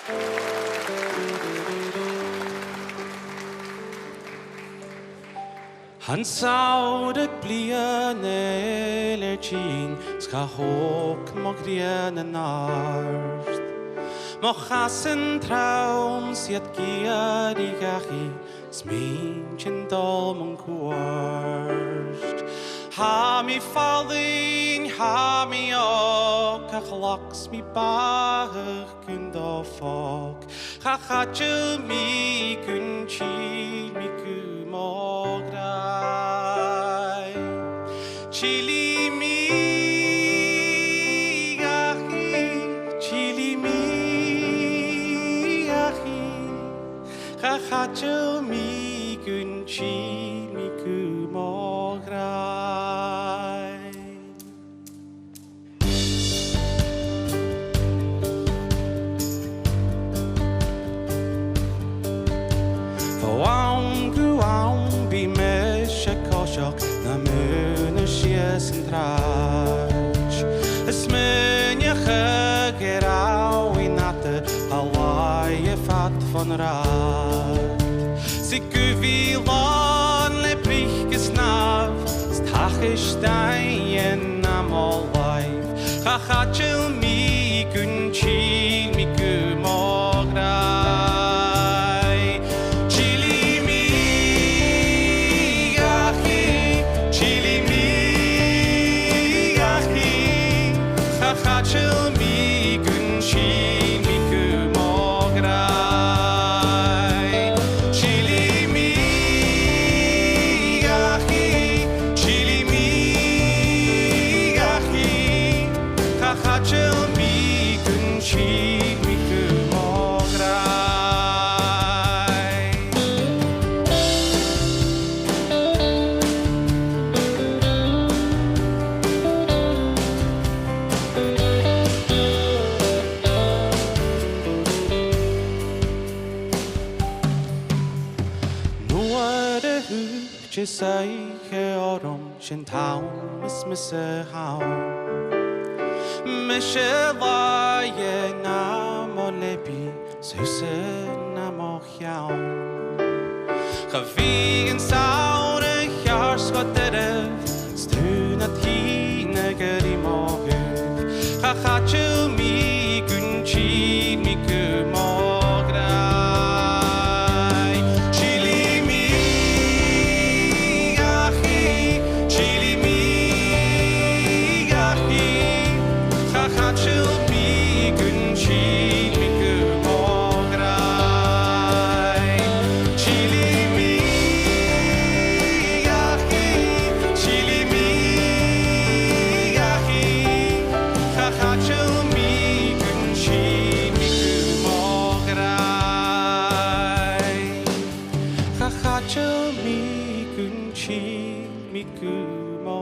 Han Cèilidh bliadhn Ùire tín sca hóg mo grian an ard. Mo chasan traum siad giad I gachi smín sin dul mon cuairt. Ha mi fallin, ha mi og, a chlocks mi bach gyn do fog. Ha chadil mi gyn chi mi gymograi. Chili mi achi, chili mi achi. Ha chadil mi gyn chi mi gymograi. Na muna sias an trach. Is munne gerau I natte Hawaii fat van raad. Si guvi lan le brich gesnav. Stach is stein am all life. Chachachil mi gun chin mi gumograi. Chachil mi gun chin mi gumograi. Chili mi achi, chili mi achi. Chachil mi gun chin mi gumograi. Just say orum sin town is miss a how Michelle na mo lepi Susan na mo chiao Chavigan saure jars wat derf Stu na tina geri mohuf Chachachu mi gunchi mi gumograi. Chachil mi gun chi mi gumograi.